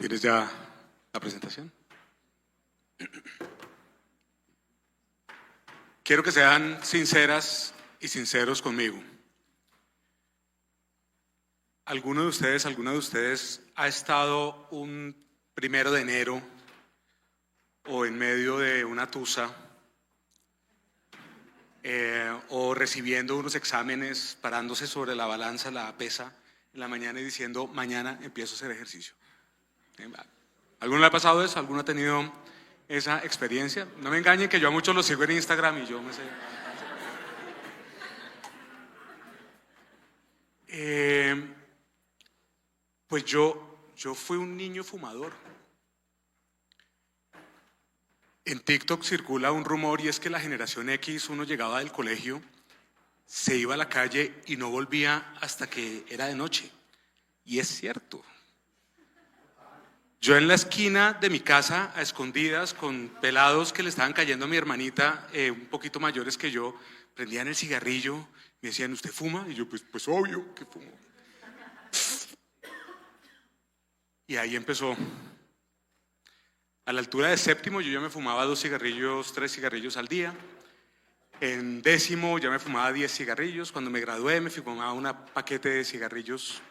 ¿Tienes ya la presentación? Quiero que sean sinceras y sinceros conmigo. ¿Alguna de ustedes ha estado un 1 de enero o en medio de una tusa o recibiendo unos exámenes, parándose sobre la balanza, la pesa en la mañana y diciendo, mañana empiezo a hacer ejercicio? ¿Alguno le ha pasado eso? ¿Alguno ha tenido esa experiencia? No me engañen que yo a muchos los sigo en Instagram y yo me sé. Pues yo fui un niño fumador. En TikTok circula un rumor y es que la generación X, uno llegaba del colegio, se iba a la calle y no volvía hasta que era de noche. Y es cierto. Yo en la esquina de mi casa, a escondidas, con pelados que le estaban cayendo a mi hermanita, un poquito mayores que yo, prendían el cigarrillo, me decían, ¿usted fuma? Y yo, pues obvio que fumo. Y ahí empezó. A la altura de séptimo yo ya me fumaba 2 cigarrillos, 3 cigarrillos al día. En décimo ya me fumaba 10 cigarrillos. Cuando me gradué me fumaba un paquete de cigarrillos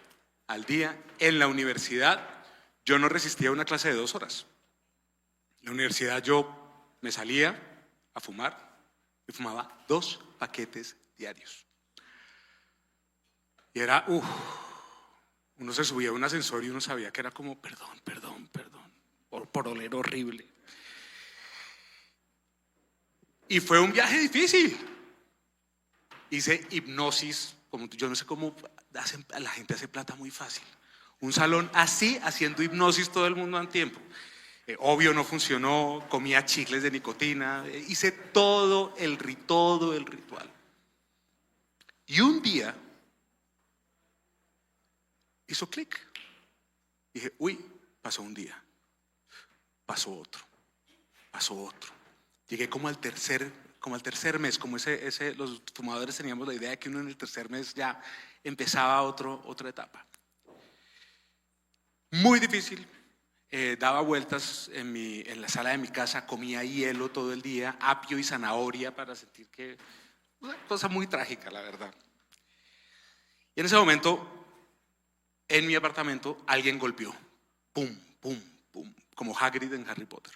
al día. En la universidad yo no resistía una clase de 2 horas. En la universidad yo me salía a fumar y fumaba 2 paquetes diarios. Y era, uno se subía a un ascensor y uno sabía que era como, perdón, por oler horrible. Y fue un viaje difícil. Hice hipnosis, yo no sé cómo la gente hace plata muy fácil. Un salón así, haciendo hipnosis todo el mundo al tiempo. Obvio no funcionó, comía chicles de nicotina, hice todo el ritual. Y un día hizo clic. Dije, pasó un día, pasó otro. Llegué como al tercer mes, como los fumadores teníamos la idea de que uno en el tercer mes ya empezaba otra etapa. Muy difícil. Daba vueltas en la sala de mi casa, comía hielo todo el día, apio y zanahoria para sentir que... Una cosa muy trágica, la verdad. Y en ese momento, en mi apartamento, alguien golpeó. Pum, pum, pum, como Hagrid en Harry Potter.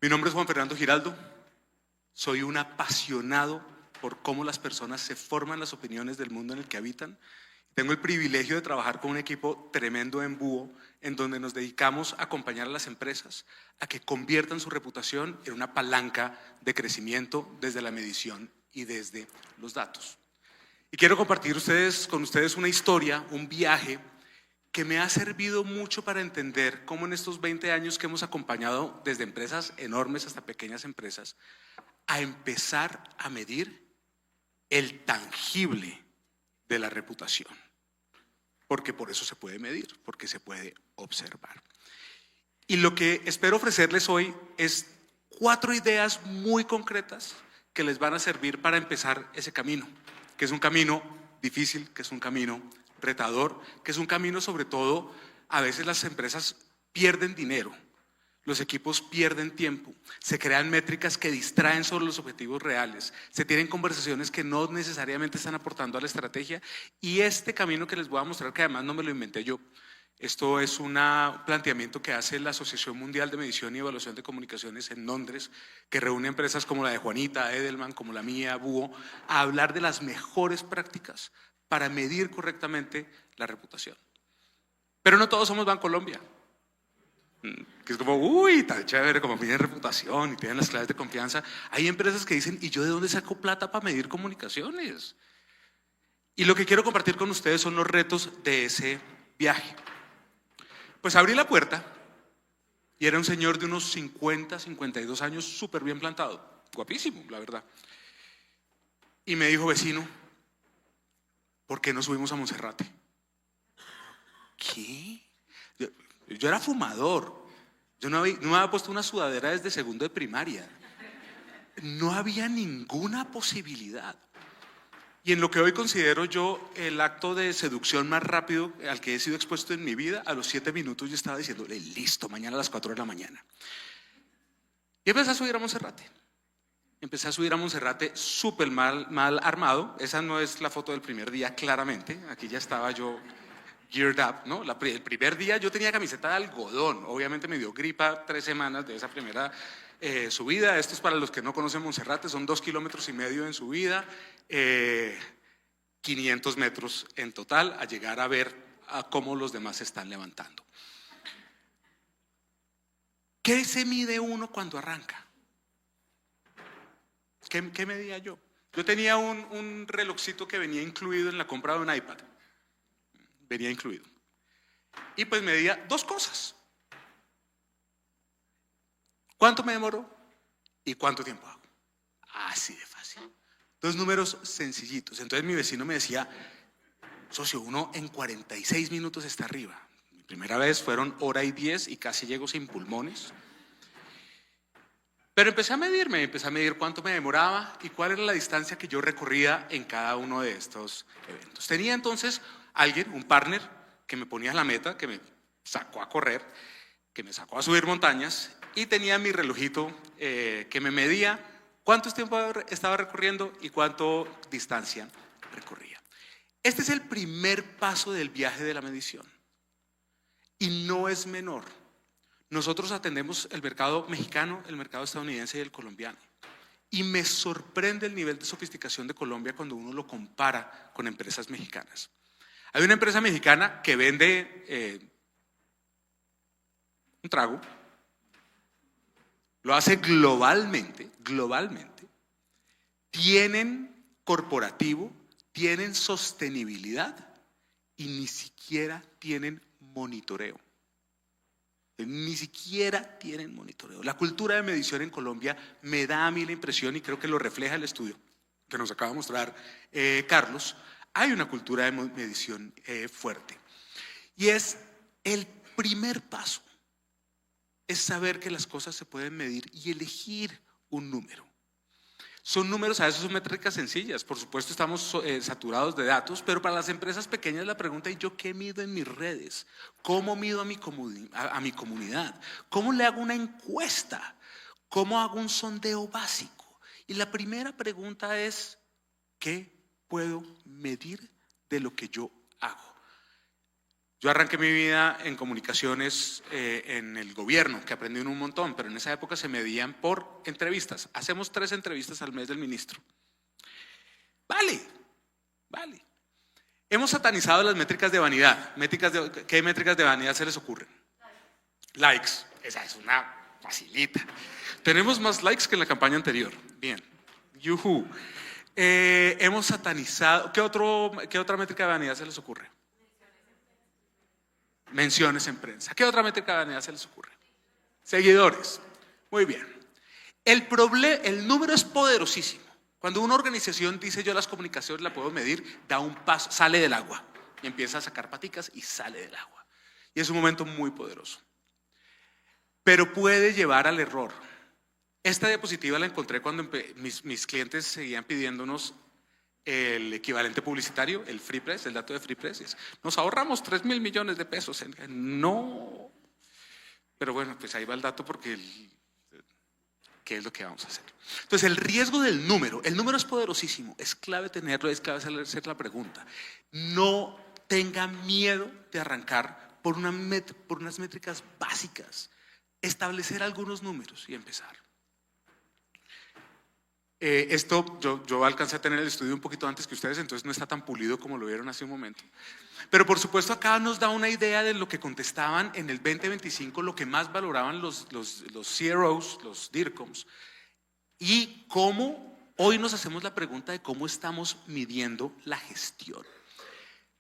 Mi nombre es Juan Fernando Giraldo. Soy un apasionado por cómo las personas se forman las opiniones del mundo en el que habitan. Tengo el privilegio de trabajar con un equipo tremendo en Búho, en donde nos dedicamos a acompañar a las empresas a que conviertan su reputación en una palanca de crecimiento desde la medición y desde los datos. Y quiero compartir con ustedes una historia, un viaje que me ha servido mucho para entender cómo en estos 20 años que hemos acompañado desde empresas enormes hasta pequeñas empresas, a empezar a medir el tangible de la reputación. Porque por eso se puede medir, porque se puede observar. Y lo que espero ofrecerles hoy es 4 ideas muy concretas que les van a servir para empezar ese camino, que es un camino difícil, que es un camino retador, que es un camino sobre todo, a veces las empresas pierden dinero, los equipos pierden tiempo, se crean métricas que distraen sobre los objetivos reales, se tienen conversaciones que no necesariamente están aportando a la estrategia y este camino que les voy a mostrar, que además no me lo inventé yo, esto es un planteamiento que hace la Asociación Mundial de Medición y Evaluación de Comunicaciones en Londres, que reúne empresas como la de Juanita, Edelman, como la mía, Búho, a hablar de las mejores prácticas para medir correctamente la reputación. Pero no todos somos Bancolombia, que es como, tan chévere, como miden reputación y tienen las claves de confianza. Hay empresas que dicen, ¿y yo de dónde saco plata para medir comunicaciones? Y lo que quiero compartir con ustedes son los retos de ese viaje. Pues abrí la puerta y era un señor de unos 50, 52 años, súper bien plantado, guapísimo, la verdad. Y me dijo, vecino, ¿por qué no subimos a Monserrate? ¿Qué? Yo era fumador, yo no me había puesto una sudadera desde segundo de primaria. No había ninguna posibilidad. Y en lo que hoy considero yo el acto de seducción más rápido al que he sido expuesto en mi vida, a los 7 minutos yo estaba diciéndole, listo, mañana a las 4 de la mañana. Y empecé a subir a Monserrate. Empecé a subir a Monserrate súper mal armado. Esa no es la foto del primer día, claramente. Aquí ya estaba yo geared up, ¿no? El primer día yo tenía camiseta de algodón. Obviamente me dio gripa 3 semanas de esa primera subida. Esto es para los que no conocen Monserrate, son 2,5 kilómetros en subida, 500 metros en total, a llegar a ver a cómo los demás se están levantando. ¿Qué se mide uno cuando arranca? ¿Qué medía yo? Yo tenía un relojcito que venía incluido en la compra de un iPad. Venía incluido. Y pues medía 2 cosas. ¿Cuánto me demoró? ¿Y cuánto tiempo hago? Así de fácil. 2 números sencillitos. Entonces mi vecino me decía, socio, uno en 46 minutos está arriba. Mi primera vez fueron 1:10 y casi llego sin pulmones. Pero empecé a medir cuánto me demoraba y cuál era la distancia que yo recorría en cada uno de estos eventos. Tenía entonces alguien, un partner, que me ponía la meta, que me sacó a correr, que me sacó a subir montañas, y tenía mi relojito que me medía cuánto tiempo estaba recorriendo y cuánto distancia recorría. Este es el primer paso del viaje de la medición y no es menor. Nosotros atendemos el mercado mexicano, el mercado estadounidense y el colombiano. Y me sorprende el nivel de sofisticación de Colombia cuando uno lo compara con empresas mexicanas. Hay una empresa mexicana que vende un trago, lo hace globalmente, tienen corporativo, tienen sostenibilidad y ni siquiera tienen monitoreo. Ni siquiera tienen monitoreo. La cultura de medición en Colombia me da a mí la impresión, y creo que lo refleja el estudio que nos acaba de mostrar Carlos, hay una cultura de medición fuerte. Y es el primer paso, es saber que las cosas se pueden medir y elegir un número. Son números, a veces son métricas sencillas, por supuesto estamos saturados de datos, pero para las empresas pequeñas la pregunta es: ¿yo qué mido en mis redes? ¿Cómo mido a mi comunidad? ¿Cómo le hago una encuesta? ¿Cómo hago un sondeo básico? Y la primera pregunta es: ¿qué puedo medir de lo que yo hago? Yo arranqué mi vida en comunicaciones en el gobierno, que aprendí un montón, pero en esa época se medían por entrevistas. Hacemos 3 entrevistas al mes del ministro. Vale. Hemos satanizado las métricas de vanidad. ¿Qué métricas de vanidad se les ocurren? Likes. Esa es una facilita. Tenemos más likes que en la campaña anterior. Bien. Yuhu. Hemos satanizado. ¿Qué otra métrica de vanidad se les ocurre? Menciones en prensa. ¿Qué otra métrica de vanidad se les ocurre? Seguidores. Muy bien. El número es poderosísimo. Cuando una organización dice: yo las comunicaciones la puedo medir, da un paso, sale del agua y empieza a sacar paticas y sale del agua. Y es un momento muy poderoso. Pero puede llevar al error. Esta diapositiva la encontré cuando mis clientes seguían pidiéndonos el equivalente publicitario, el Free Press, el dato de Free Press. Nos ahorramos 3,000 millones de pesos. No. Pero bueno, pues ahí va el dato porque ¿qué es lo que vamos a hacer? Entonces el riesgo del número, el número es poderosísimo, es clave tenerlo, es clave hacer la pregunta. No tenga miedo de arrancar por unas métricas básicas, establecer algunos números y empezar. Esto yo alcancé a tener el estudio un poquito antes que ustedes, entonces no está tan pulido como lo vieron hace un momento. Pero por supuesto acá nos da una idea de lo que contestaban en el 2025, lo que más valoraban los CROs, los DIRCOMs, y cómo hoy nos hacemos la pregunta de cómo estamos midiendo la gestión.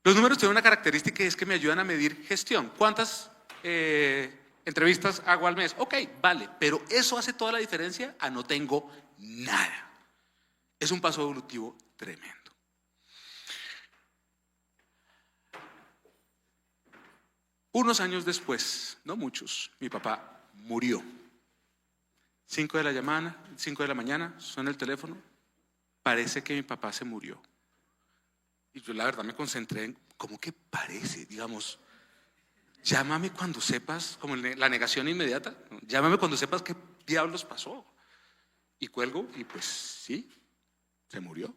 Los números tienen una característica y es que me ayudan a medir gestión. ¿Cuántas entrevistas hago al mes? Ok, vale, pero ¿eso hace toda la diferencia? No tengo nada. Es un paso evolutivo tremendo. Unos años después, no muchos, mi papá murió. 5 de la mañana, suena el teléfono. Parece que mi papá se murió. Y yo la verdad me concentré en cómo que parece, digamos, llámame cuando sepas, como la negación inmediata, ¿no? Llámame cuando sepas qué diablos pasó. Y cuelgo y pues sí, se murió.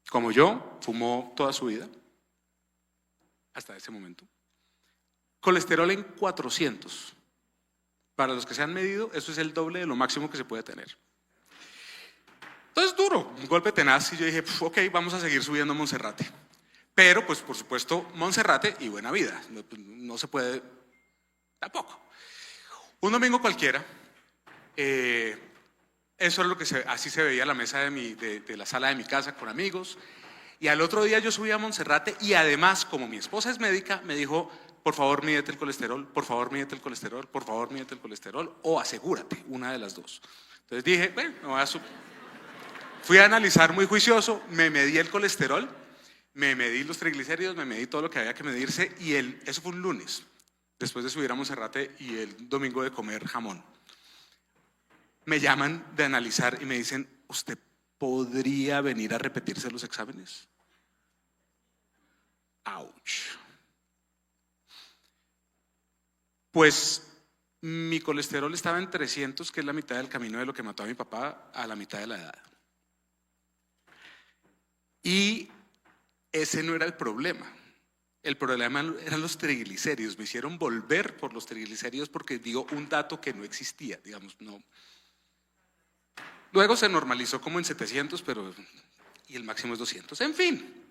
Como yo, fumó toda su vida, hasta ese momento. Colesterol en 400. Para los que se han medido, eso es el doble de lo máximo que se puede tener. Entonces duro, un golpe tenaz y yo dije, ok, vamos a seguir subiendo a Monserrate. Pero pues por supuesto Monserrate y buena vida, no se puede tampoco. Un domingo cualquiera, eso es lo que así se veía la mesa de la sala de mi casa con amigos. Y al otro día yo subí a Monserrate y además, como mi esposa es médica, me dijo, por favor mídete el colesterol, por favor mídete el colesterol, por favor mídete el colesterol o asegúrate, una de las dos. Entonces dije, bueno, me voy a fui a analizar muy juicioso, me medí el colesterol, me medí los triglicéridos, me medí todo lo que había que medirse y eso fue un lunes, después de subir a Monserrate y el domingo de comer jamón. Me llaman de analizar y me dicen, ¿usted podría venir a repetirse los exámenes? ¡Auch! Pues mi colesterol estaba en 300, que es la mitad del camino de lo que mató a mi papá, a la mitad de la edad. Y ese no era el problema. El problema eran los triglicéridos. Me hicieron volver por los triglicéridos porque digo un dato que no existía, digamos, no. Luego se normalizó como en 700, y el máximo es 200. En fin.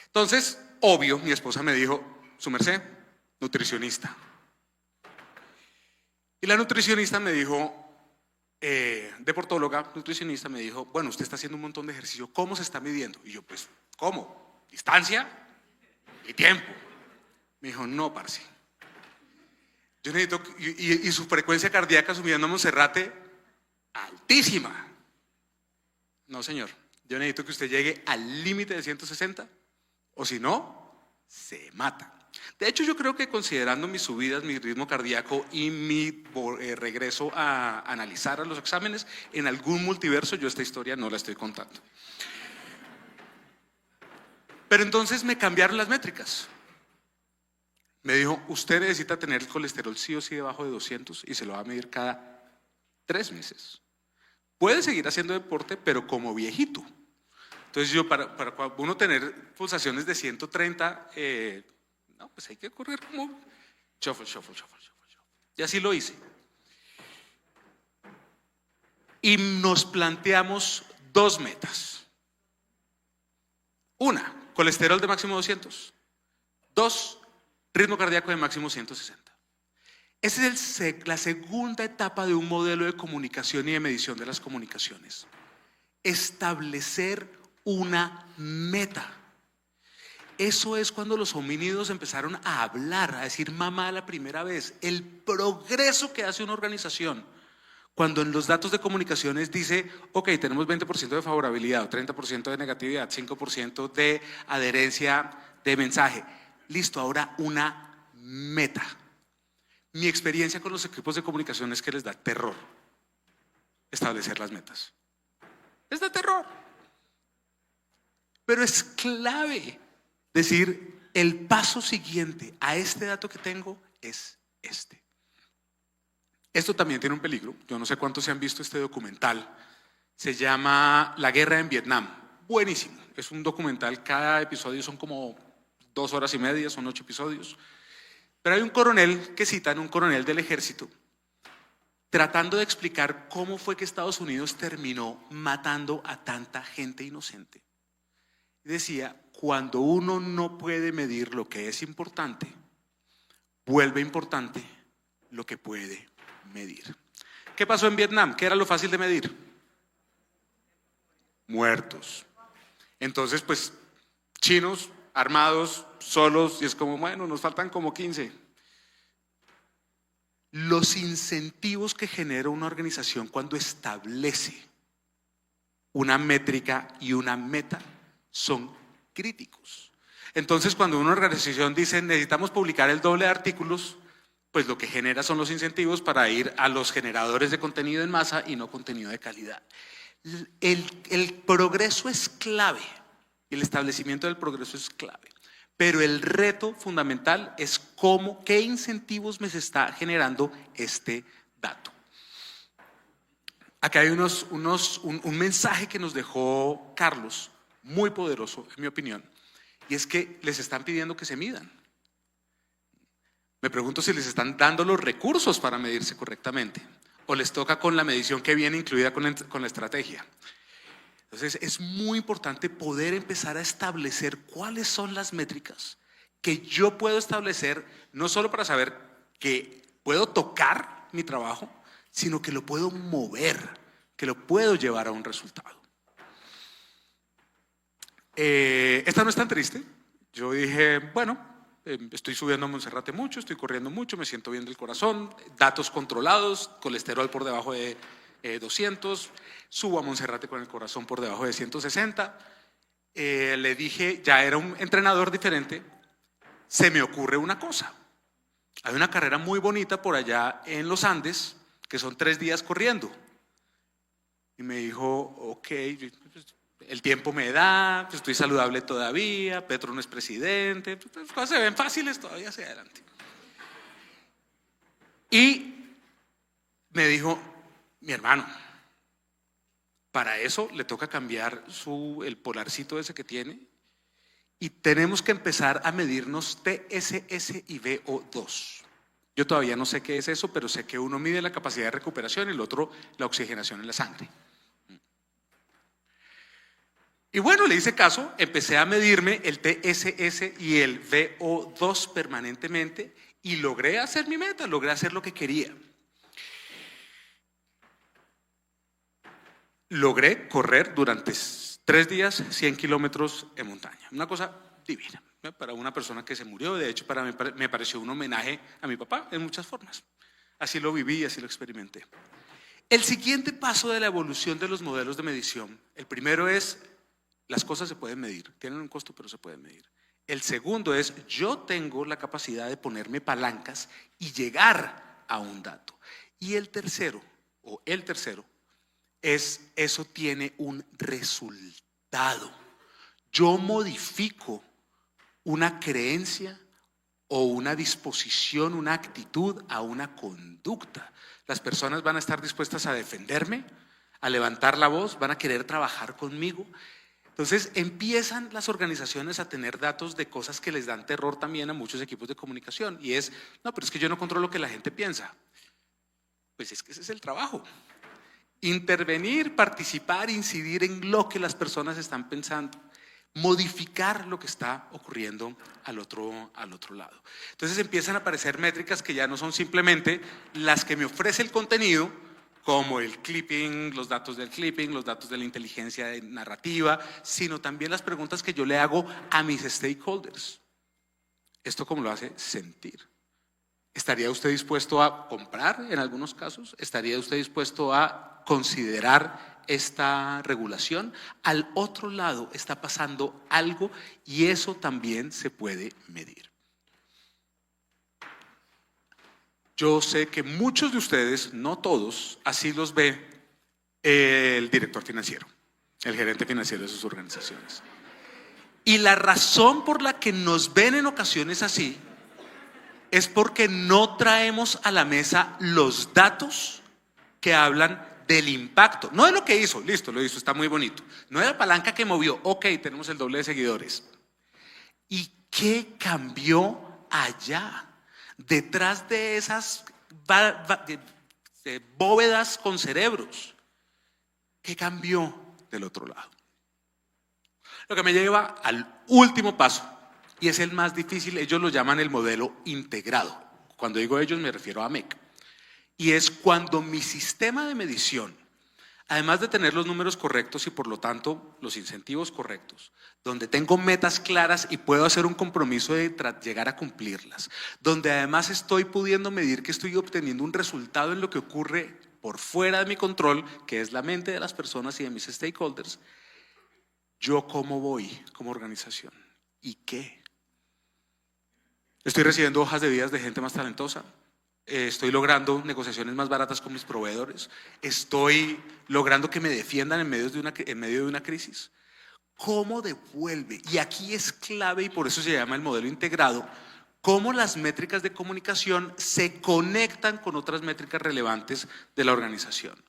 Entonces, obvio, mi esposa me dijo, su merced, nutricionista. Y la nutricionista me dijo, deportóloga, nutricionista, me dijo, bueno, usted está haciendo un montón de ejercicio, ¿cómo se está midiendo? Y yo, pues, ¿cómo? Distancia y tiempo. Me dijo, no, parce. Yo necesito, y su frecuencia cardíaca subiendo a Monserrate, altísima. No, señor, yo necesito que usted llegue al límite de 160, o si no, se mata. De hecho, yo creo que considerando mis subidas, mi ritmo cardíaco y mi regreso a analizar a los exámenes, en algún multiverso yo esta historia no la estoy contando. Pero entonces me cambiaron las métricas. Me dijo, usted necesita tener el colesterol sí o sí debajo de 200 y se lo va a medir cada 3 meses. Puede seguir haciendo deporte, pero como viejito. Entonces yo, para uno tener pulsaciones de 130, no, pues hay que correr como shuffle. Y así lo hice. Y nos planteamos 2 metas. Una, colesterol de máximo 200. 2, ritmo cardíaco de máximo 160. Esa es la segunda etapa de un modelo de comunicación y de medición de las comunicaciones. Establecer una meta. Eso es cuando los homínidos empezaron a hablar, a decir mamá la primera vez. El progreso que hace una organización cuando en los datos de comunicaciones dice, ok, tenemos 20% de favorabilidad, 30% de negatividad, 5% de adherencia de mensaje. Listo, ahora una meta. Mi experiencia con los equipos de comunicación es que les da terror establecer las metas. Les da terror. Pero es clave decir, el paso siguiente a este dato que tengo es este. Esto también tiene un peligro. Yo no sé cuántos se han visto este documental. Se llama La Guerra en Vietnam. Buenísimo. Es un documental, cada episodio son como 2 horas y media, son 8 episodios. Pero hay un coronel que citan, un coronel del ejército, tratando de explicar cómo fue que Estados Unidos terminó matando a tanta gente inocente. Decía, cuando uno no puede medir lo que es importante, vuelve importante lo que puede medir. ¿Qué pasó en Vietnam? ¿Qué era lo fácil de medir? Muertos. Entonces, pues, chinos armados, solos, y es como, bueno, nos faltan como 15. Los incentivos que genera una organización cuando establece una métrica y una meta son críticos. Entonces, cuando una organización dice necesitamos publicar el doble de artículos, pues lo que genera son los incentivos para ir a los generadores de contenido en masa y no contenido de calidad. El progreso es clave, Y el establecimiento del progreso es clave. Pero el reto fundamental es qué incentivos me se está generando este dato. Acá hay un mensaje que nos dejó Carlos, muy poderoso en mi opinión, y es que les están pidiendo que se midan. Me pregunto si les están dando los recursos para medirse correctamente o les toca con la medición que viene incluida con la estrategia. Entonces es muy importante poder empezar a establecer cuáles son las métricas que yo puedo establecer, no solo para saber que puedo tocar mi trabajo, sino que lo puedo mover, que lo puedo llevar a un resultado. Esta no es tan triste. Yo dije, bueno, estoy subiendo a Monserrate mucho, estoy corriendo mucho, me siento bien del corazón, datos controlados, colesterol por debajo de 200, subo a Monserrate con el corazón por debajo de 160. Le dije, ya era un entrenador diferente, se me ocurre una cosa. Hay una carrera muy bonita por allá en los Andes, que son 3 días corriendo. Y me dijo, ok, el tiempo me da, estoy saludable todavía, Petro no es presidente, las cosas se ven fáciles todavía hacia adelante. Y me dijo, mi hermano, para eso le toca cambiar el polarcito ese que tiene y tenemos que empezar a medirnos TSS y VO2. Yo todavía no sé qué es eso, pero sé que uno mide la capacidad de recuperación y el otro la oxigenación en la sangre. Y bueno, le hice caso, empecé a medirme el TSS y el VO2 permanentemente y logré hacer mi meta, logré hacer lo que quería. Logré correr durante 3 días 100 kilómetros en montaña. Una cosa divina, ¿no? Para una persona que se murió. De hecho, para mí me pareció un homenaje a mi papá en muchas formas. Así lo viví, así lo experimenté. El siguiente paso de la evolución de los modelos de medición, el primero es, las cosas se pueden medir, tienen un costo pero se pueden medir. El segundo es, yo tengo la capacidad de ponerme palancas y llegar a un dato. Y el tercero es, eso tiene un resultado. Yo modifico una creencia o una disposición, una actitud a una conducta. Las personas van a estar dispuestas a defenderme, a levantar la voz, van a querer trabajar conmigo. Entonces empiezan las organizaciones a tener datos de cosas que les dan terror también a muchos equipos de comunicación y es, no, pero es que yo no controlo lo que la gente piensa. Pues es que ese es el trabajo. Intervenir, participar, incidir en lo que las personas están pensando, modificar lo que está ocurriendo al otro lado. Entonces empiezan a aparecer métricas que ya no son simplemente las que me ofrece el contenido, como el clipping, los datos del clipping, los datos de la inteligencia narrativa, sino también las preguntas que yo le hago a mis stakeholders. ¿Esto cómo lo hace sentir? ¿Estaría usted dispuesto a comprar en algunos casos? ¿Estaría usted dispuesto a considerar esta regulación? Al otro lado está pasando algo y eso también se puede medir. Yo sé que muchos de ustedes, no todos, así los ve el director financiero, el gerente financiero de sus organizaciones. Y la razón por la que nos ven en ocasiones así es porque no traemos a la mesa los datos que hablan del impacto. No de lo que hizo, listo, lo hizo, está muy bonito. No de la palanca que movió, ok, tenemos el doble de seguidores. ¿Y qué cambió allá? Detrás de esas bóvedas con cerebros, ¿qué cambió del otro lado? Lo que me lleva al último paso, y es el más difícil, ellos lo llaman el modelo integrado. Cuando digo ellos me refiero a MEC. Y es cuando mi sistema de medición, además de tener los números correctos y por lo tanto los incentivos correctos, donde tengo metas claras y puedo hacer un compromiso de llegar a cumplirlas, donde además estoy pudiendo medir que estoy obteniendo un resultado en lo que ocurre por fuera de mi control, que es la mente de las personas y de mis stakeholders, yo cómo voy como organización y qué. Estoy recibiendo hojas de vida de gente más talentosa. Estoy logrando negociaciones más baratas con mis proveedores. Estoy logrando que me defiendan en medio de una crisis. cómo devuelve, y aquí es clave y por eso se llama el modelo integrado, cómo las métricas de comunicación se conectan con otras métricas relevantes de la organización.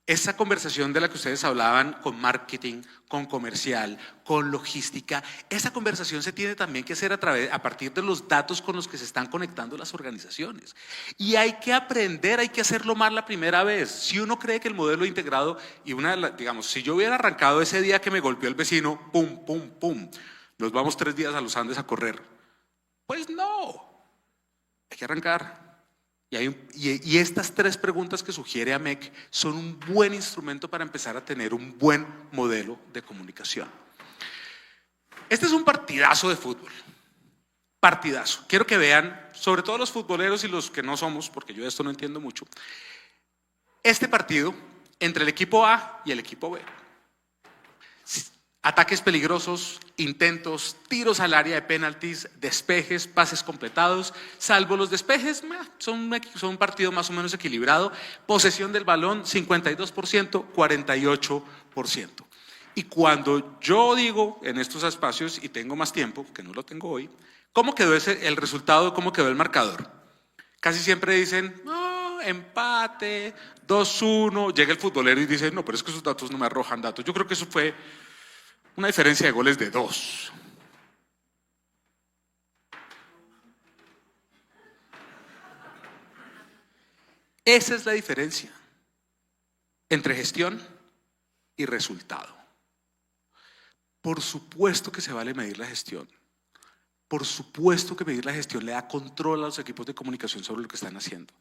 Esa conversación de la que ustedes hablaban con marketing, con comercial, con logística, esa conversación se tiene también que hacer a partir de los datos con los que se están conectando las organizaciones. Y hay que aprender, hay que hacerlo mal la primera vez. Si uno cree que el modelo integrado, y digamos, si yo hubiera arrancado ese día que me golpeó el vecino, pum, pum, pum, nos vamos 3 días a los Andes a correr. Pues no, hay que arrancar. Y estas 3 preguntas que sugiere AMEC son un buen instrumento para empezar a tener un buen modelo de comunicación. Este es un partidazo de fútbol. Partidazo. Quiero que vean, sobre todo los futboleros y los que no somos, porque yo de esto no entiendo mucho, este partido entre el equipo A y el equipo B. Ataques peligrosos, intentos, tiros al área de penaltis, despejes, pases completados, salvo los despejes, son un partido más o menos equilibrado. Posesión del balón, 52%, 48%. Y cuando yo digo en estos espacios, y tengo más tiempo, que no lo tengo hoy, ¿cómo quedó el resultado, cómo quedó el marcador? Casi siempre dicen, no, empate, 2-1, llega el futbolero y dice, no, pero es que esos datos no me arrojan datos. Yo creo que eso fue una diferencia de goles de 2. Esa es la diferencia entre gestión y resultado. Por supuesto que se vale medir la gestión. Por supuesto que medir la gestión le da control a los equipos de comunicación sobre lo que están haciendo.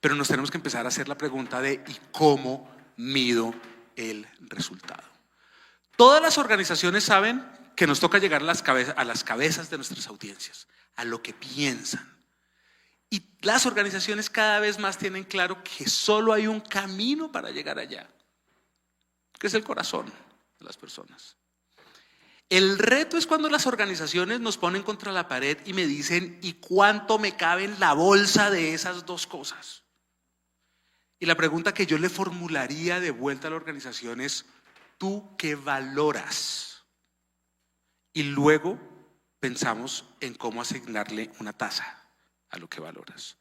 Pero nos tenemos que empezar a hacer la pregunta de ¿y cómo mido el resultado? Todas las organizaciones saben que nos toca llegar a las cabezas de nuestras audiencias, a lo que piensan. Y las organizaciones cada vez más tienen claro que solo hay un camino para llegar allá, que es el corazón de las personas. El reto es cuando las organizaciones nos ponen contra la pared y me dicen ¿y cuánto me cabe en la bolsa de esas 2 cosas? Y la pregunta que yo le formularía de vuelta a la organización es ¿tú qué valoras? Y luego pensamos en cómo asignarle una tasa a lo que valoras.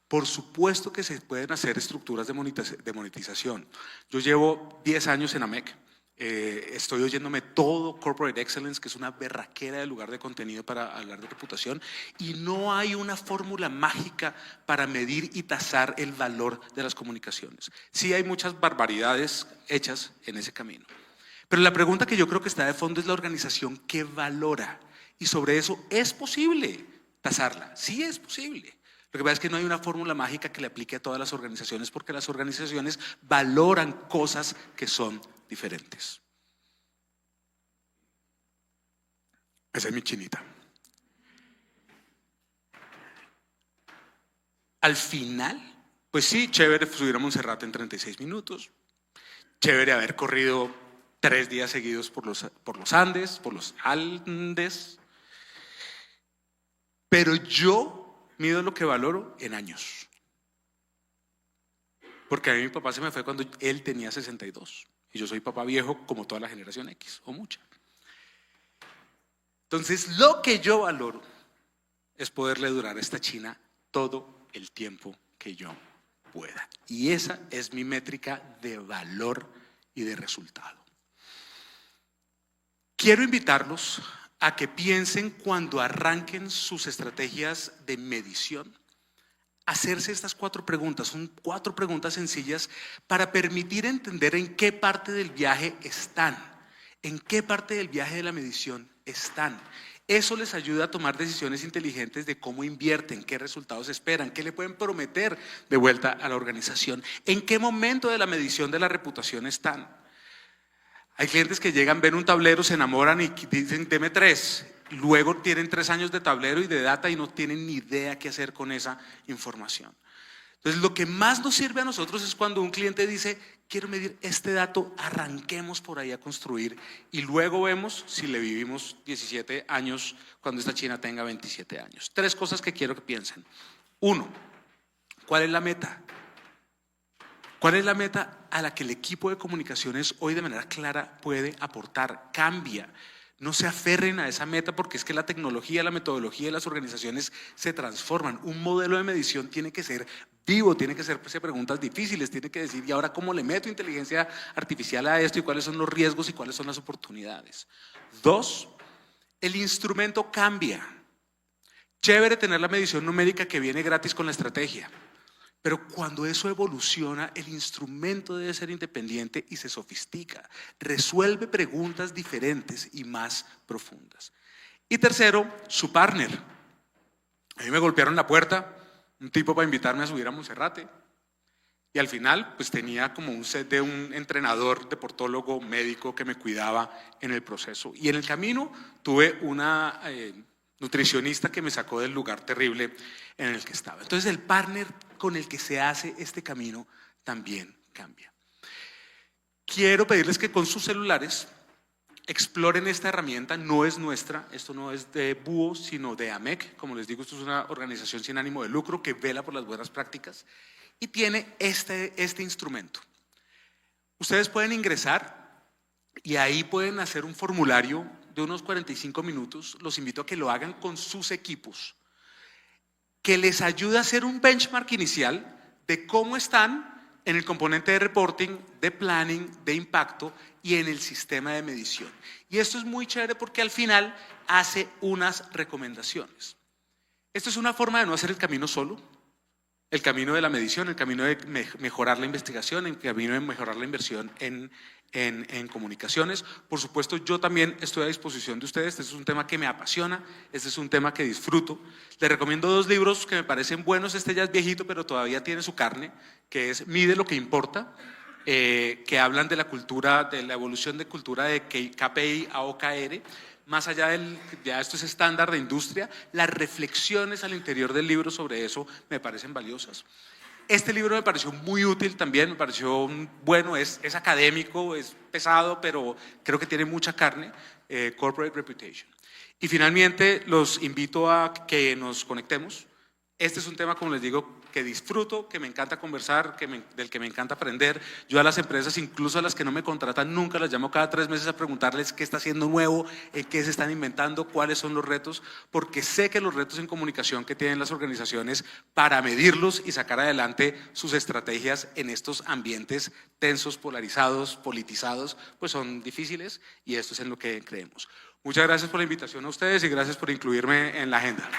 Por supuesto que se pueden hacer estructuras de monetización. Yo llevo 10 años en AMEC. Estoy oyéndome todo Corporate Excellence, que es una berraquera de lugar de contenido para hablar de reputación, y no hay una fórmula mágica para medir y tasar el valor de las comunicaciones. Sí hay muchas barbaridades hechas en ese camino. Pero la pregunta que yo creo que está de fondo es la organización que valora, y sobre eso es posible tasarla, sí es posible. Lo que pasa es que no hay una fórmula mágica que le aplique a todas las organizaciones porque las organizaciones valoran cosas que son diferentes. Esa es mi chinita. Al final, pues sí, chévere subir a Monserrate en 36 minutos, chévere haber corrido 3 días seguidos por los Andes, por los Andes, pero yo mido lo que valoro en años. Porque a mí mi papá se me fue cuando él tenía 62. Y yo soy papá viejo como toda la generación X, o mucha. Entonces, lo que yo valoro es poderle durar a esta china todo el tiempo que yo pueda. Y esa es mi métrica de valor y de resultado. Quiero invitarlos a que piensen cuando arranquen sus estrategias de medición, hacerse estas 4 preguntas. Son 4 preguntas sencillas para permitir entender en qué parte del viaje están, en qué parte del viaje de la medición están. Eso les ayuda a tomar decisiones inteligentes de cómo invierten, qué resultados esperan, qué le pueden prometer de vuelta a la organización, en qué momento de la medición de la reputación están. Hay clientes que llegan, ven un tablero, se enamoran y dicen, deme 3. Luego tienen 3 años de tablero y de data y no tienen ni idea qué hacer con esa información. Entonces, lo que más nos sirve a nosotros es cuando un cliente dice, quiero medir este dato, arranquemos por ahí a construir y luego vemos si le vivimos 17 años cuando esta china tenga 27 años. 3 cosas que quiero que piensen. 1, ¿cuál es la meta? ¿Cuál es la meta a la que el equipo de comunicaciones hoy de manera clara puede aportar. Cambia. No se aferren a esa meta porque es que la tecnología, la metodología de las organizaciones se transforman. Un modelo de medición tiene que ser vivo, tiene que hacerse preguntas difíciles, tiene que decir, ¿y ahora cómo le meto inteligencia artificial a esto? ¿Y cuáles son los riesgos y cuáles son las oportunidades? 2, el instrumento cambia. Chévere tener la medición numérica que viene gratis con la estrategia. Pero cuando eso evoluciona, el instrumento debe ser independiente y se sofistica. Resuelve preguntas diferentes y más profundas. Y tercero, su partner. A mí me golpearon la puerta, un tipo para invitarme a subir a Monserrate. Y al final, pues tenía como un set de un entrenador, deportólogo, médico que me cuidaba en el proceso. Y en el camino tuve una nutricionista que me sacó del lugar terrible en el que estaba. Entonces el partner con el que se hace este camino también cambia. Quiero pedirles que con sus celulares exploren esta herramienta. No es nuestra, esto no es de Búho, sino de AMEC. Como les digo, esto es una organización sin ánimo de lucro que vela por las buenas prácticas y tiene este instrumento. Ustedes pueden ingresar y ahí pueden hacer un formulario de unos 45 minutos. Los invito a que lo hagan con sus equipos, que les ayude a hacer un benchmark inicial de cómo están en el componente de reporting, de planning, de impacto y en el sistema de medición. Y esto es muy chévere porque al final hace unas recomendaciones. Esto es una forma de no hacer el camino solo, el camino de la medición, el camino de mejorar la investigación, el camino de mejorar la inversión en comunicaciones. Por supuesto, yo también estoy a disposición de ustedes. Este es un tema que me apasiona, este es un tema que disfruto. Les recomiendo 2 libros que me parecen buenos. Este ya es viejito, pero todavía tiene su carne, que es Mide lo que importa, que hablan de la cultura, de la evolución de cultura de KPI a OKR. Más allá ya esto es estándar de industria, las reflexiones al interior del libro sobre eso me parecen valiosas. Este libro me pareció muy útil también, me pareció bueno, es académico, es pesado, pero creo que tiene mucha carne, Corporate Reputation. Y finalmente los invito a que nos conectemos. Este es un tema, como les digo, que disfruto, que me encanta conversar, del que me encanta aprender. Yo a las empresas, incluso a las que no me contratan, nunca las llamo cada 3 meses a preguntarles qué está haciendo nuevo, qué se están inventando, cuáles son los retos, porque sé que los retos en comunicación que tienen las organizaciones para medirlos y sacar adelante sus estrategias en estos ambientes tensos, polarizados, politizados, pues son difíciles y esto es en lo que creemos. Muchas gracias por la invitación a ustedes y gracias por incluirme en la agenda.